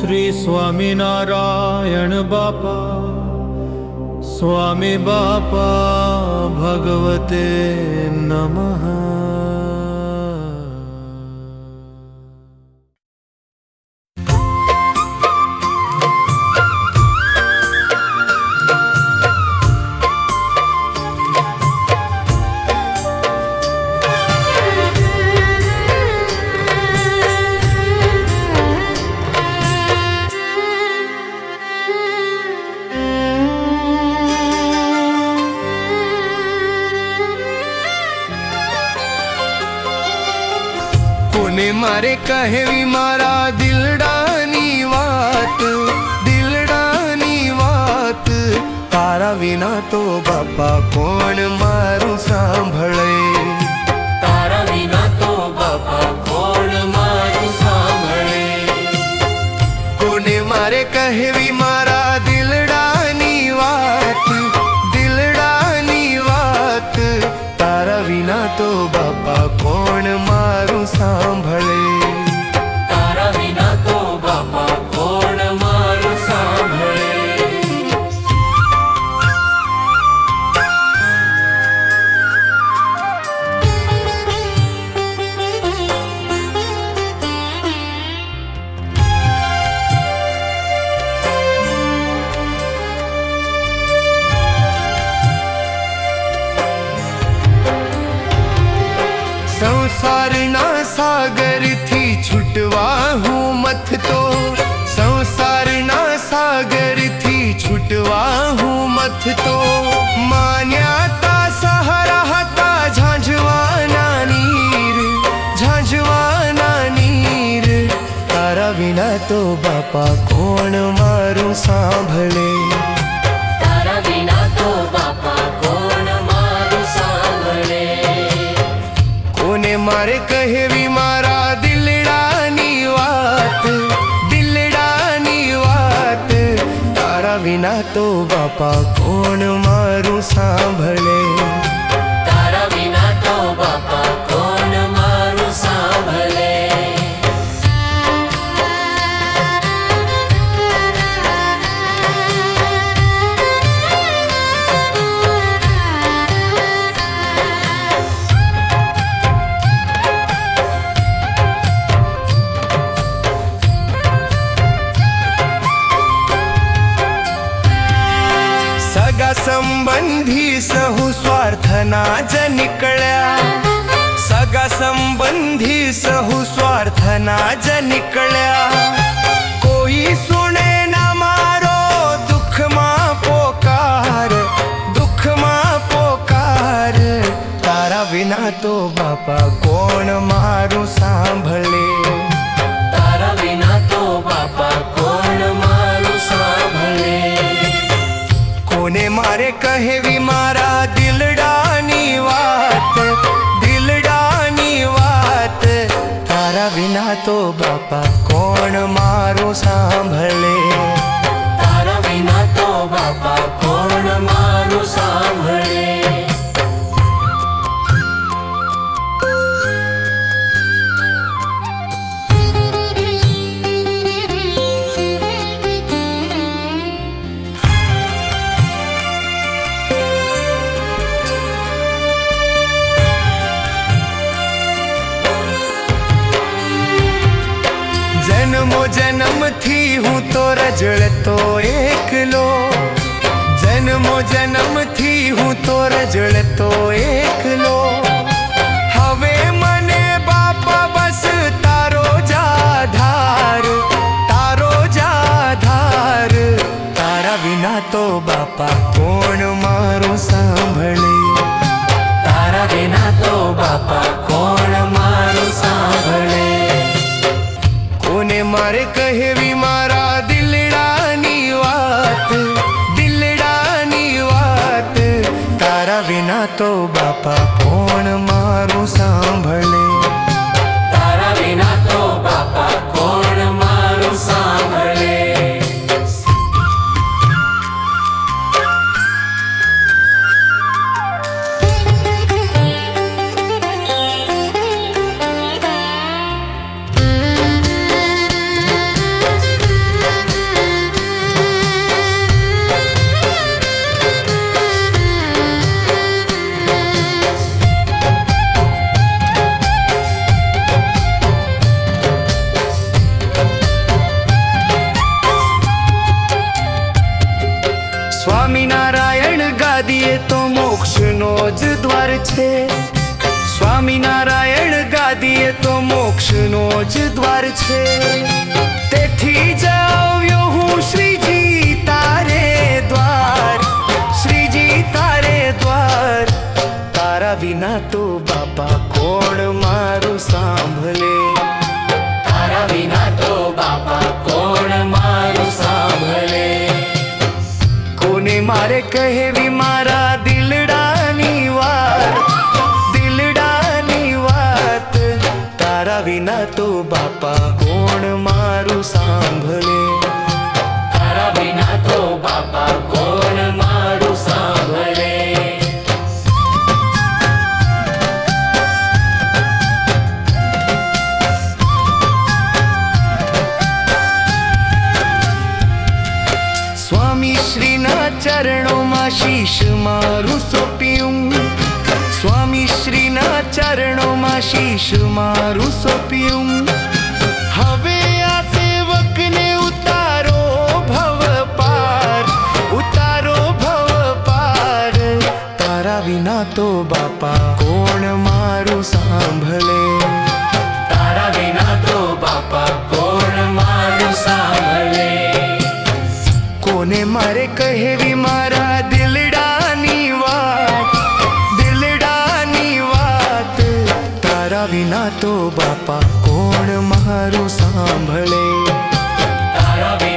श्री स्वामीनारायण बापा, स्वामी बापा भगवते नमः। कोने मारे कहेवी मारा दिलडानी वात, दिलडानी वात। तारा विना तो बापा कोण मारू सांभळे, तारा विना तो बापा कोण मारू सांभळे। कोने मारे कहेवी मारा दिलडानी वात, दिलडानी वात। तारा विना तो बापा कोण मारू सांभळे, तारा विना तो बापा कोण मारू सांभळे। संसारना सागर थी छुटवा हूँ मत तो, संसारना सागर थी छुटवा हूँ मत तो। मान्याता सहारा हता झांझवाना नीर, झांझवाना नीर। तारा विना तो बापा कोण मारू सांभळे, तारा विना तो बापा कोण मारू सांभळे। कोने मारे कहेवी मारा दिलडानी वात, दिलडानी वात। तारा विना तो बापा कोण मारू सांभळे, तारा विना तो बापा कोण मारू सांभळे। सगा संबंधी सहु स्वार्थना ज निकळ्या, सगा संबंधी सहु स्वार्थना ज निकळ्या। कोई सुने ना मारो दुख मा पोकार, दुख मा पोकार। तारा विना तो बापा कोण मारू सांभळे, तारा विना तो बापा कोण मारू सांभळे। कोने मारे कहेवी मारा दिलडानी वात, दिलडानी वात। तारा विना तो बापा कोण मारू सांभळे, तारा विना तो बापा कोण मारू सांभळे। जन्मो जन्म थी हूँ तो रजळतो एकलो, जन्मो जन्म थी हूँ तो रजळतो एकलो। हवे मने बापा बस तारो जाधार, तारो जाधार। तारा विना तो बापा कोण मारू सांभळे, तारा विना तो बापा कोण मारू सांभळे। कोने मारे कहेवी मारा दिलडानी वात, दिलडानी वात। तारा विना तो बापा कोण मारू सांभळे, तारा विना तो बापा कोण मारू सांभळे। દ્વાર છે. સ્વામિનારાયણ ગાદીએ તો મોક્ષનો જ દ્વાર છે. તેથી જ આવ્યો હું શ્રીજી તારે દ્વાર, શ્રીજી તારે દ્વાર. તારા વિના તો બાપા કોણ મારું સાંભળે, તારા વિના તો બાપા કોણ મારું સાંભળે. કોને મારે કહેવી મારા દિલડાની વાત, દિલડાની વાત. તારા વિના તો બાપા કોણ મારું સાંભળે, તારા વિના તો બાપા કોણ મારું સાંભળે. સ્વામી શ્રીના ચરણોમાં શીશ મારું સોંપ્યું, સ્વામી શ્રીના ચરણોમાં શીશ મારું સોંપ્યું. હવે આ સેવકને ઉતારો ભવ પાર, ઉતારો ભવ પાર. તારા વિના તો બાપા કોણ મારું સાંભળે, તારા વિના તો બાપા કોણ મારું સાંભળે. કોને મારે કહેવી મારા દિલડાની વાત, દિલડાની વાત. તારા વિના તો બાપા કોણ મારું સાંભળે, તારા વિના